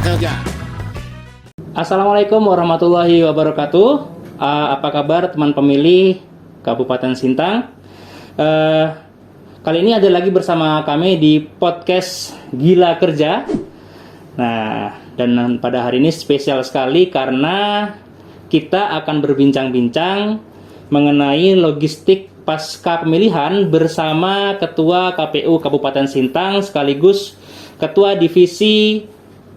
kerja. Assalamualaikum warahmatullahi wabarakatuh. Apa kabar teman pemilih Kabupaten Sintang? Kali ini ada lagi bersama kami di podcast Gila Kerja. Nah, dan pada hari ini spesial sekali karena kita akan berbincang-bincang mengenai logistik pasca pemilihan bersama Ketua KPU Kabupaten Sintang sekaligus Ketua Divisi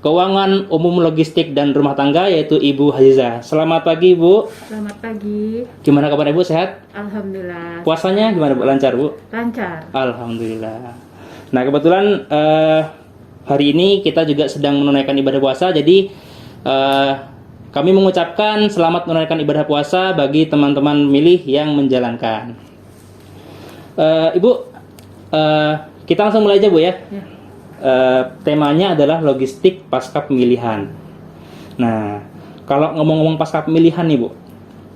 Keuangan Umum Logistik dan Rumah Tangga yaitu Ibu Haziza. Selamat pagi Bu. Selamat pagi. Gimana kabar Ibu, sehat? Alhamdulillah. Puasanya gimana Bu, lancar Bu? Lancar. Alhamdulillah. Nah kebetulan hari ini kita juga sedang menunaikan ibadah puasa, jadi kami mengucapkan selamat menunaikan ibadah puasa bagi teman-teman pemilih yang menjalankan. Ibu, kita langsung mulai aja Bu ya. Ya. Temanya adalah logistik pasca pemilihan. Nah, kalau ngomong-ngomong pasca pemilihan nih Bu,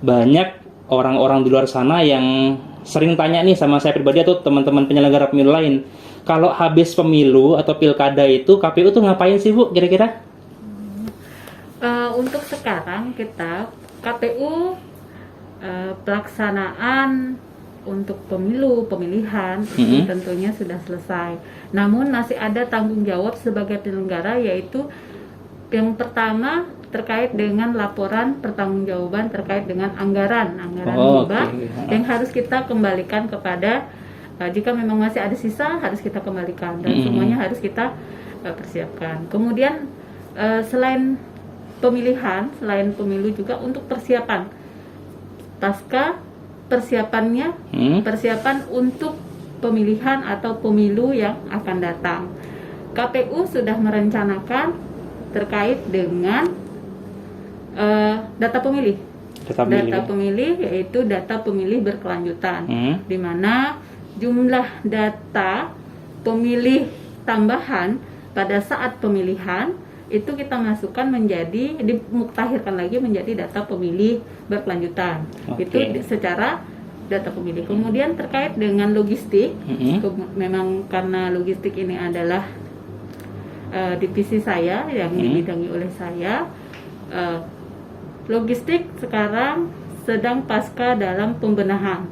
banyak orang-orang di luar sana yang sering tanya nih sama saya pribadi atau teman-teman penyelenggara pemilu lain, kalau habis pemilu atau pilkada itu KPU tuh ngapain sih Bu kira-kira? Untuk sekarang kita KPU pelaksanaan untuk pemilihan itu tentunya sudah selesai. Namun masih ada tanggung jawab sebagai penyelenggara, yaitu yang pertama terkait dengan laporan pertanggungjawaban terkait dengan anggaran hibah yang harus kita kembalikan kepada jika memang masih ada sisa harus kita kembalikan dan semuanya harus kita persiapkan. Kemudian selain pemilihan, selain pemilu juga untuk persiapan pasca persiapan untuk pemilihan atau pemilu yang akan datang. KPU sudah merencanakan terkait dengan data pemilih. Data pemilih yaitu data pemilih berkelanjutan, di mana jumlah data pemilih tambahan pada saat pemilihan itu kita masukkan menjadi, dimuktahirkan lagi menjadi data pemilih berkelanjutan. Itu secara data pemilih. Kemudian terkait dengan logistik, memang karena logistik ini adalah divisi saya yang dibidangi oleh saya. Logistik sekarang sedang pasca dalam pembenahan,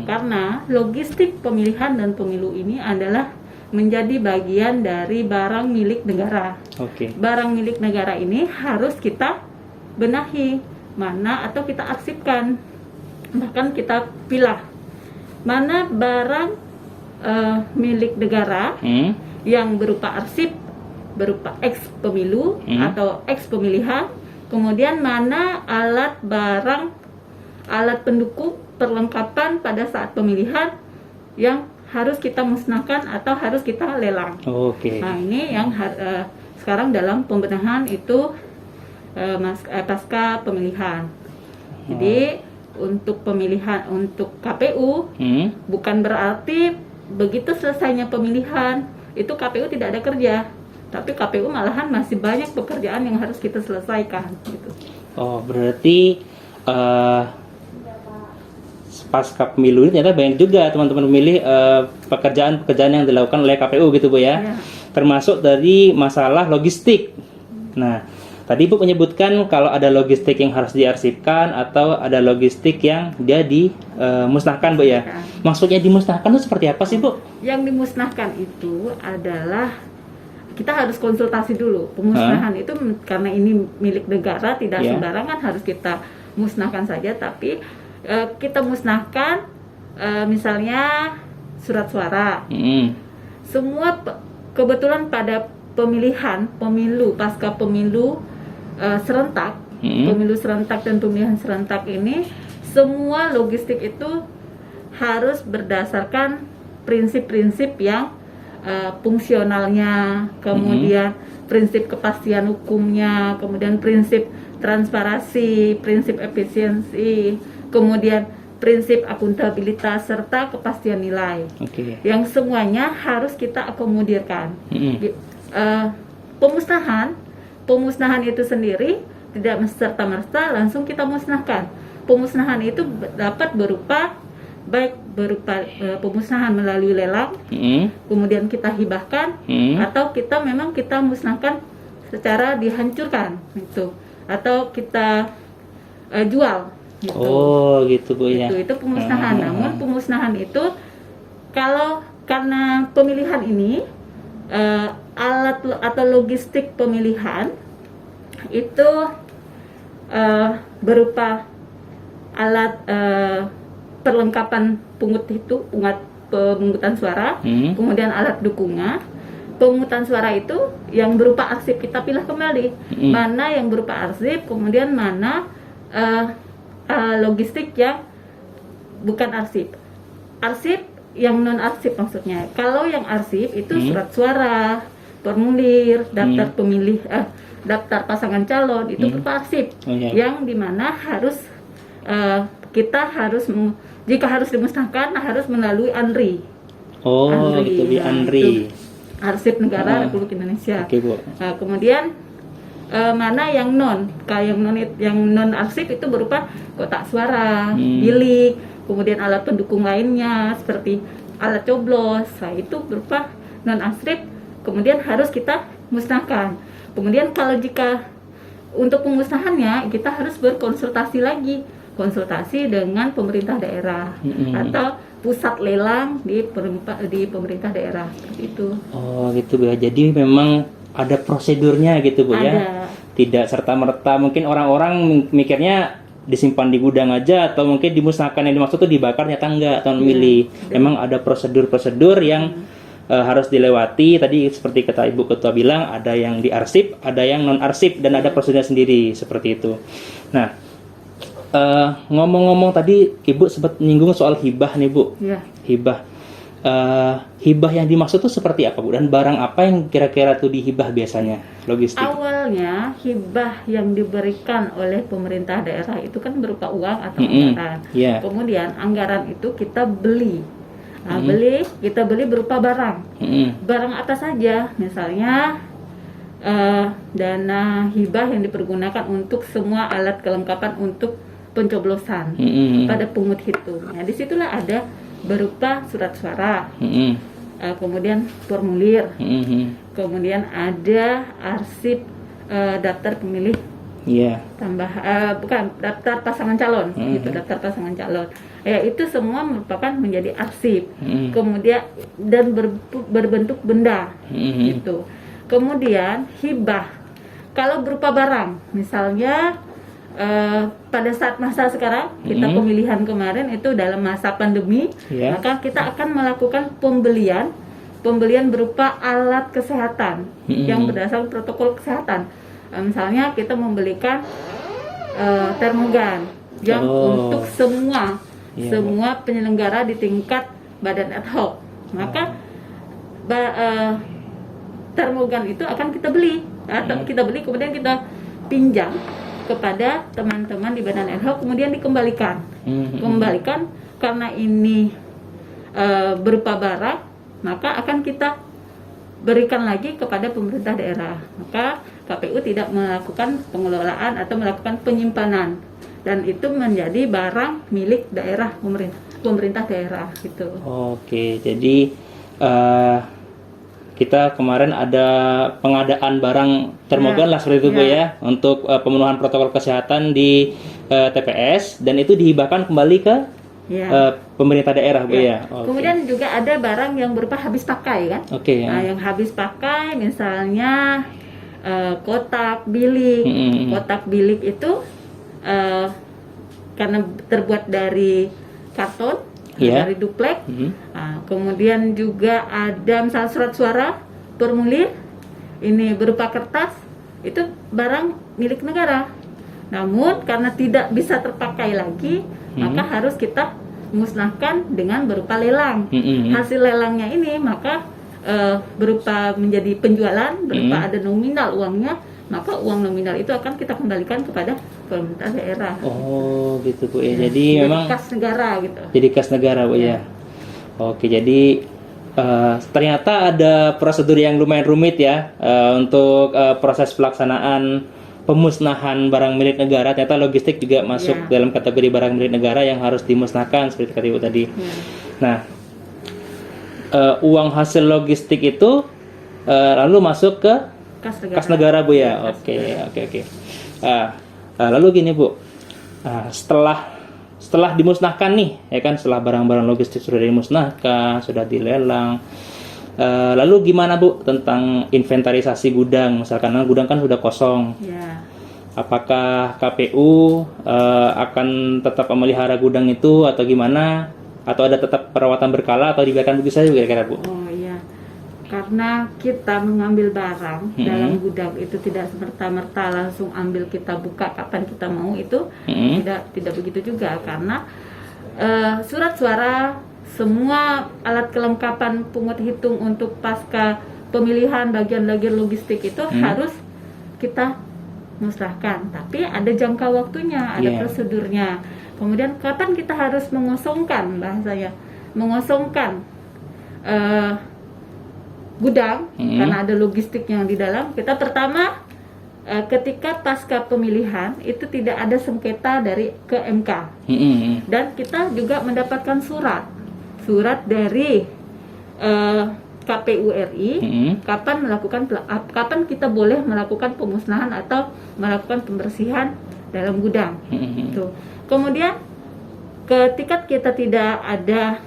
karena logistik pemilihan dan pemilu ini adalah menjadi bagian dari barang milik negara. Barang milik negara ini harus kita benahi mana atau kita arsipkan, bahkan kita pilah mana barang milik negara yang berupa arsip, berupa ex pemilu atau ex pemilihan, kemudian mana alat pendukung perlengkapan pada saat pemilihan yang harus kita musnahkan atau harus kita lelang. Nah ini yang sekarang dalam pembenahan itu pasca pemilihan. Jadi untuk pemilihan untuk KPU bukan berarti begitu selesainya pemilihan itu KPU tidak ada kerja, tapi KPU malahan masih banyak pekerjaan yang harus kita selesaikan. Gitu. Berarti pasca pemilu ini ternyata banyak juga teman-teman pemilih pekerjaan-pekerjaan yang dilakukan oleh KPU gitu Bu ya. Termasuk dari masalah logistik. Nah, tadi Ibu menyebutkan kalau ada logistik yang harus diarsipkan atau ada logistik yang dia dimusnahkan Bu ya. Maksudnya dimusnahkan itu seperti apa sih Bu? Yang dimusnahkan itu adalah kita harus konsultasi dulu. Pemusnahan itu karena ini milik negara tidak sembarangan harus kita musnahkan saja, tapi kita musnahkan misalnya surat suara. Semua kebetulan pada pemilu pasca pemilu serentak, pemilu serentak dan pemilihan serentak ini semua logistik itu harus berdasarkan prinsip-prinsip yang fungsionalnya, kemudian prinsip kepastian hukumnya, kemudian prinsip transparansi, prinsip efisiensi, kemudian prinsip akuntabilitas serta kepastian nilai. Yang semuanya harus kita akomodirkan. Pemusnahan itu sendiri tidak serta-merta langsung kita musnahkan. Pemusnahan itu dapat berupa pemusnahan melalui lelang, kemudian kita hibahkan, atau kita musnahkan secara dihancurkan gitu, atau kita jual gitu. Oh gitu Bu ya. Itu pemusnahan. Namun pemusnahan itu kalau karena pemilihan ini alat atau logistik pemilihan itu berupa alat perlengkapan pemungutan suara, kemudian alat dukungan. Pemungutan suara itu yang berupa arsip, kita pilih kembali mana yang berupa arsip, kemudian mana logistik yang bukan arsip. Arsip yang non arsip maksudnya. Kalau yang arsip itu surat suara, formulir, daftar pemilih, daftar pasangan calon itu berupa arsip, yang dimana harus kita harus jika harus dimusnahkan harus melalui ANRI. Oh, gitu di ANRI. Arsip Negara Republik Indonesia. Oke, Bu. Nah, kemudian mana yang non? Kayak yang non arsip itu berupa kotak suara, bilik, kemudian alat pendukung lainnya seperti alat coblos. Nah, itu berupa non arsip, kemudian harus kita musnahkan. Kemudian kalau jika untuk pemusnahannya kita harus berkonsultasi lagi, konsultasi dengan pemerintah daerah atau pusat lelang di pemerintah daerah, seperti itu. Oh gitu Bu ya. Jadi memang ada prosedurnya gitu Bu ya. Tidak serta-merta mungkin orang-orang mikirnya disimpan di gudang aja atau mungkin dimusnahkan, yang dimaksud itu dibakar, ternyata enggak atau memilih. Memang ada prosedur-prosedur yang harus dilewati. Tadi seperti kata Ibu Ketua bilang, ada yang diarsip, ada yang non arsip, dan ada prosedurnya sendiri seperti itu. Nah, ngomong-ngomong tadi Ibu sempat menyinggung soal hibah nih Bu. Ya. Hibah. Hibah yang dimaksud itu seperti apa Bu? Dan barang apa yang kira-kira tuh dihibah biasanya? Logistik. Awalnya hibah yang diberikan oleh pemerintah daerah itu kan berupa uang atau anggaran. Kemudian anggaran itu kita beli. Nah, kita beli berupa barang. Barang apa saja? Misalnya dana hibah yang dipergunakan untuk semua alat kelengkapan untuk pencoblosan pada pungut hitung. Nah, disitulah ada berupa surat suara, kemudian formulir, kemudian ada arsip daftar pemilih, bukan daftar pasangan calon, gitu, daftar pasangan calon. Ya, itu semua merupakan menjadi arsip. Kemudian dan berbentuk benda, gitu. Kemudian hibah, kalau berupa barang, misalnya pada saat masa sekarang kita pemilihan kemarin itu dalam masa pandemi, maka kita akan melakukan pembelian berupa alat kesehatan yang berdasarkan protokol kesehatan. Misalnya kita membelikan termogan yang untuk semua penyelenggara di tingkat badan ad hoc, maka termogan itu akan kita beli atau kemudian kita pinjam kepada teman-teman di badan ad hoc, kemudian dikembalikan. Kembalikan karena ini berupa barang, maka akan kita berikan lagi kepada pemerintah daerah. Maka KPU tidak melakukan pengelolaan atau melakukan penyimpanan, dan itu menjadi barang milik daerah, pemerintah daerah gitu. Oke, jadi kita kemarin ada pengadaan barang termogan lah seperti itu Bu ya, untuk pemenuhan protokol kesehatan di TPS, dan itu dihibahkan kembali ke pemerintah daerah Bu ya. Kemudian juga ada barang yang berupa habis pakai kan. Nah, yang habis pakai misalnya kotak bilik. Kotak bilik itu karena terbuat dari karton, dari duplek. Nah, kemudian juga ada misalnya surat suara, formulir, ini berupa kertas, itu barang milik negara. Namun karena tidak bisa terpakai lagi, maka harus kita musnahkan dengan berupa lelang. Hasil lelangnya ini maka berupa menjadi penjualan, berupa ada nominal uangnya, maka uang nominal itu akan kita kembalikan kepada pemerintah daerah. Oh gitu Bu ya. Jadi memang kas negara gitu. Jadi kas negara Bu ya. Oke, jadi ternyata ada prosedur yang lumayan rumit ya untuk proses pelaksanaan pemusnahan barang milik negara. Ternyata logistik juga masuk dalam kategori barang milik negara yang harus dimusnahkan seperti kata Ibu tadi. Nah, uang hasil logistik itu lalu masuk ke Kas negara Bu ya. Kas Oke, negara. oke. Lalu gini Bu, setelah dimusnahkan nih, ya kan, setelah barang-barang logistik sudah dimusnahkan, sudah dilelang, lalu gimana Bu tentang inventarisasi gudang? Misalkan gudang kan sudah kosong, Ya. apakah KPU akan tetap memelihara gudang itu atau gimana? Atau ada tetap perawatan berkala atau dibiarkan begitu saja kira-kira Bu? Oh iya, karena kita mengambil barang dalam gudang itu tidak semerta-merta langsung ambil kita buka kapan kita mau, itu tidak begitu juga, karena surat suara, semua alat kelengkapan pungut hitung untuk pasca pemilihan bagian-bagian logistik itu harus kita musnahkan. Tapi ada jangka waktunya, ada prosedurnya. Kemudian kapan kita harus mengosongkan, bahasanya mengosongkan gudang karena ada logistik yang di dalam. Kita pertama ketika pasca pemilihan itu tidak ada sengketa dari ke MK, dan kita juga mendapatkan surat dari KPU RI kapan kita boleh melakukan pemusnahan atau melakukan pembersihan dalam gudang. Tuh. Kemudian ketika kita tidak ada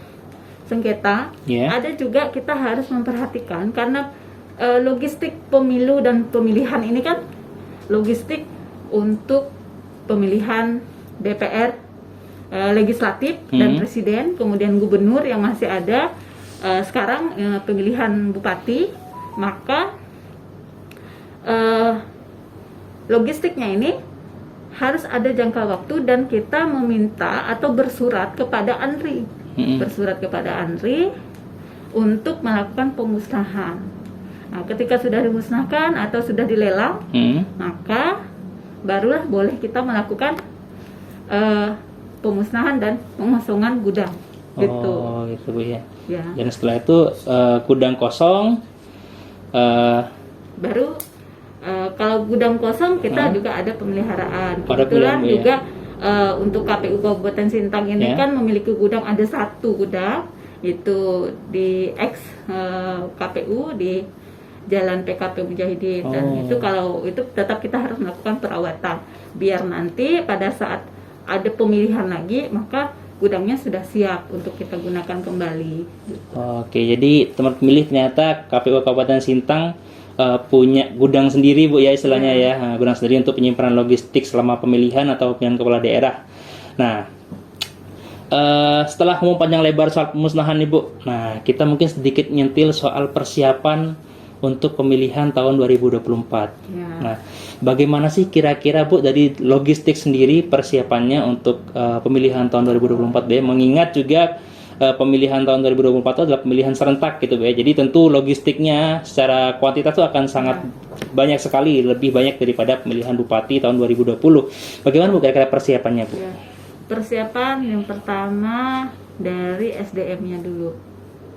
sengketa, ada juga kita harus memperhatikan, karena logistik pemilu dan pemilihan ini kan logistik untuk pemilihan DPR, legislatif dan presiden, kemudian gubernur yang masih ada, sekarang pemilihan bupati, maka logistiknya ini harus ada jangka waktu, dan kita meminta atau bersurat kepada ANRI, untuk melakukan pemusnahan. Nah, ketika sudah dimusnahkan atau sudah dilelang, maka barulah boleh kita melakukan pemusnahan dan pengosongan gudang. Gitu. Oh, gitu Bu ya. Ya. Dan setelah itu gudang kosong, baru kalau gudang kosong kita juga ada pemeliharaan. Ada Kebetulan gudang, juga untuk KPU Kabupaten Sintang ini kan memiliki gudang, ada 1 gudang itu di KPU di Jalan PKP Mujahidin, dan itu kalau itu tetap kita harus melakukan perawatan biar nanti pada saat ada pemilihan lagi maka gudangnya sudah siap untuk kita gunakan kembali. Oke, jadi teman pemilih ternyata KPU Kabupaten Sintang punya gudang sendiri Bu ya, istilahnya ya. Nah, gudang sendiri untuk penyimpanan logistik selama pemilihan atau pemilihan kepala daerah. Nah, setelah ngomong panjang lebar soal pemusnahan nih Bu, nah kita mungkin sedikit nyentil soal persiapan untuk pemilihan tahun 2024. Nah, bagaimana sih kira-kira Bu dari logistik sendiri persiapannya untuk pemilihan tahun 2024 Bu? Mengingat juga pemilihan tahun 2024 itu adalah pemilihan serentak gitu Bu ya. Jadi tentu logistiknya secara kuantitas itu akan sangat banyak sekali, lebih banyak daripada pemilihan bupati tahun 2020. Bagaimana Bu kira-kira persiapannya Bu? Persiapan yang pertama dari SDM-nya dulu.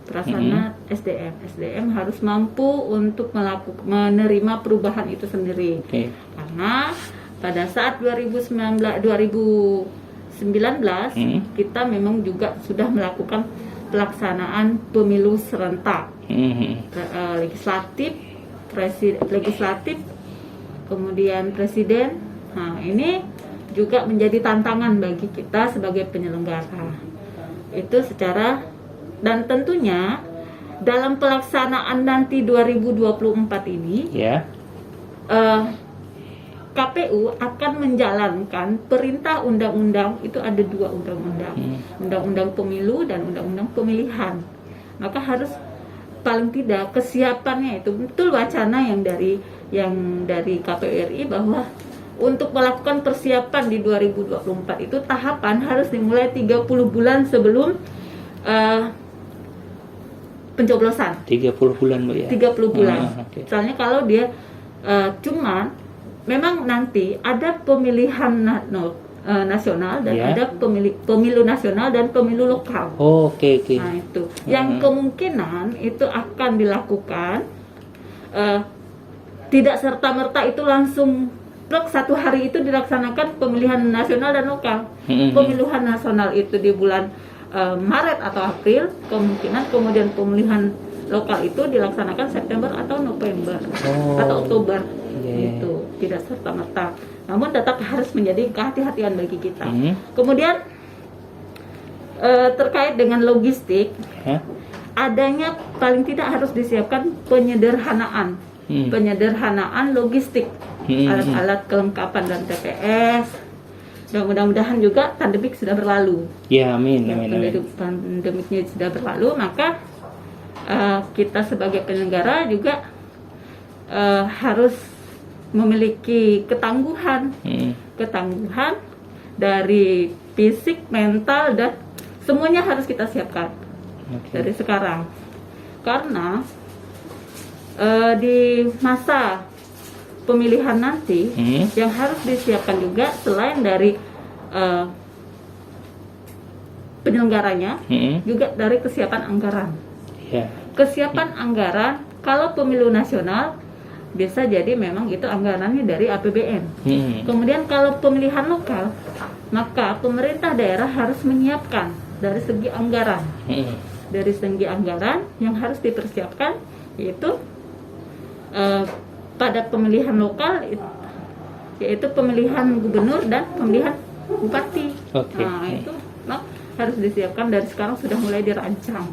Prasarana SDM harus mampu untuk menerima perubahan itu sendiri. Karena pada saat 2019 kita memang juga sudah melakukan pelaksanaan pemilu serentak, legislatif, kemudian presiden. Nah, ini juga menjadi tantangan bagi kita sebagai penyelenggara. Itu secara, dan tentunya dalam pelaksanaan nanti 2024 ini KPU akan menjalankan perintah undang-undang. Itu ada 2 undang-undang, undang-undang pemilu dan undang-undang pemilihan. Maka harus paling tidak kesiapannya itu betul wacana yang dari KPU RI bahwa untuk melakukan persiapan di 2024 itu tahapan harus dimulai 30 bulan sebelum pencoblosan. 30 bulan Bu ya. 30 bulan. Soalnya kalau dia cuman memang nanti ada pemilihan nasional dan ada pemilu nasional dan pemilu lokal. Oke. Nah, itu yang kemungkinan itu akan dilakukan tidak serta-merta itu langsung satu hari itu dilaksanakan pemilihan nasional dan lokal. Pemilihan nasional itu di bulan Maret atau April, kemungkinan kemudian pemilihan lokal itu dilaksanakan September atau November atau Oktober, gitu, tidak serta-merta. Namun tetap harus menjadi kehati-hatian bagi kita. Kemudian terkait dengan logistik, adanya paling tidak harus disiapkan penyederhanaan logistik, alat-alat kelengkapan dan TPS. Dan mudah-mudahan juga pandemik sudah berlalu. Ya, amin. Pandemiknya sudah berlalu, maka kita sebagai penyelenggara juga harus memiliki ketangguhan dari fisik, mental, dan semuanya harus kita siapkan dari sekarang. Karena di masa pemilihan nanti yang harus disiapkan juga selain dari penyelenggaranya, juga dari kesiapan anggaran. Kesiapan anggaran, kalau pemilu nasional bisa jadi memang itu anggarannya dari APBN. Kemudian kalau pemilihan lokal, maka pemerintah daerah harus menyiapkan dari segi anggaran. Dari segi anggaran yang harus dipersiapkan yaitu pada pemilihan lokal, yaitu pemilihan gubernur dan pemilihan bupati. Itu harus disiapkan dari sekarang, sudah mulai dirancang.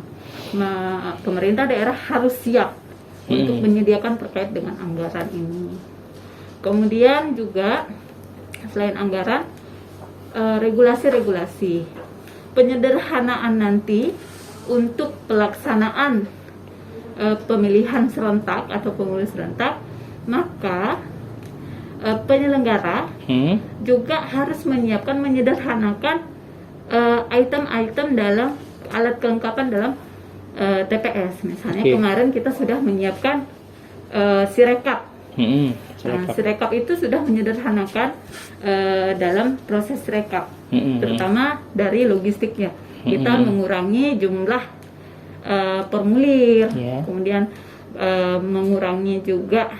Pemerintah daerah harus siap untuk menyediakan terkait dengan anggaran ini. Kemudian juga selain anggaran, regulasi-regulasi penyederhanaan nanti untuk pelaksanaan pemilihan serentak atau pemilu serentak, maka penyelenggara juga harus menyiapkan, menyederhanakan item-item dalam alat kelengkapan dalam TPS. Misalnya kemarin kita sudah menyiapkan Sirekap. Sirekap itu sudah menyederhanakan dalam proses Sirekap, terutama dari logistiknya. Kita mengurangi jumlah formulir, kemudian mengurangi juga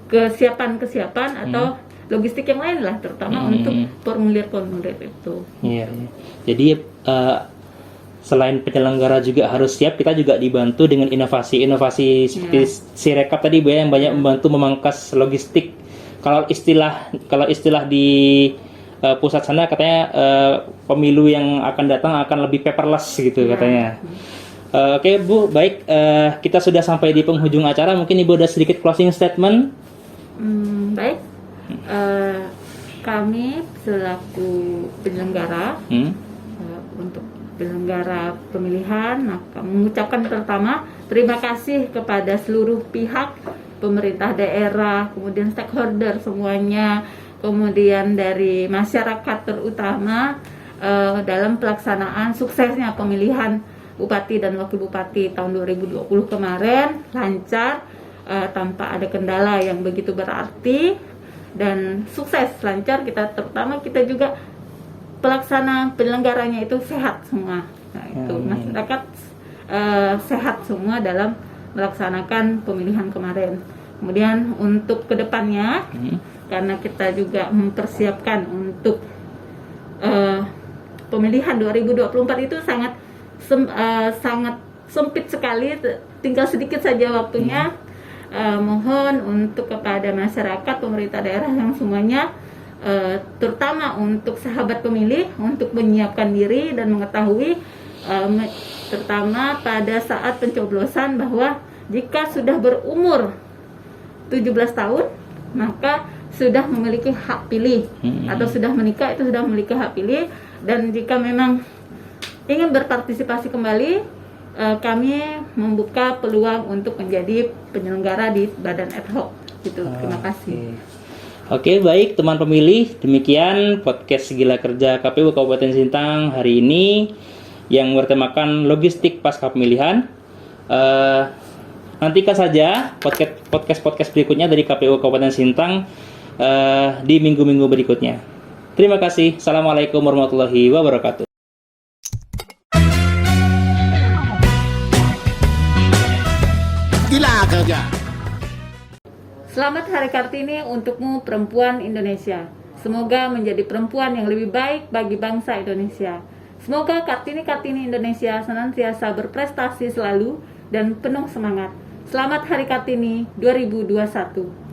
kesiapan atau logistik yang lain lah, terutama untuk formulir-formulir itu. Jadi selain penyelenggara juga harus siap, kita juga dibantu dengan inovasi-inovasi seperti Sirekap tadi, Bu, yang banyak membantu memangkas logistik. Kalau istilah di pusat sana katanya pemilu yang akan datang akan lebih paperless gitu katanya. Oke, Bu, baik, kita sudah sampai di penghujung acara. Mungkin Ibu ada sedikit closing statement. Baik, kami selaku penyelenggara untuk penyelenggara pemilihan, maka mengucapkan pertama terima kasih kepada seluruh pihak, pemerintah daerah, kemudian stakeholder semuanya, kemudian dari masyarakat terutama dalam pelaksanaan suksesnya pemilihan Bupati dan Wakil Bupati tahun 2020 kemarin lancar, tanpa ada kendala yang begitu berarti, dan sukses lancar. Terutama kita juga pelaksana penyelenggaranya itu sehat semua. Nah, itu masyarakat sehat semua dalam melaksanakan pemilihan kemarin. Kemudian untuk kedepannya, karena kita juga mempersiapkan untuk pemilihan 2024 itu sangat sempit sekali, tinggal sedikit saja waktunya. Mohon untuk kepada masyarakat, pemerintah daerah yang semuanya, terutama untuk sahabat pemilih, untuk menyiapkan diri dan mengetahui terutama pada saat pencoblosan bahwa jika sudah berumur 17 tahun maka sudah memiliki hak pilih, atau sudah menikah itu sudah memiliki hak pilih. Dan jika memang ingin berpartisipasi kembali, kami membuka peluang untuk menjadi penyelenggara di badan ad hoc gitu. Terima kasih. Oke, baik teman pemilih, demikian podcast Gila Kerja KPU Kabupaten Sintang hari ini yang bertemakan logistik pasca pemilihan. Nantikan saja podcast berikutnya dari KPU Kabupaten Sintang di minggu-minggu berikutnya. Terima kasih. Assalamualaikum warahmatullahi wabarakatuh. Gila Kerja. Selamat Hari Kartini untukmu perempuan Indonesia. Semoga menjadi perempuan yang lebih baik bagi bangsa Indonesia. Semoga Kartini-Kartini Indonesia senantiasa berprestasi selalu dan penuh semangat. Selamat Hari Kartini 2021.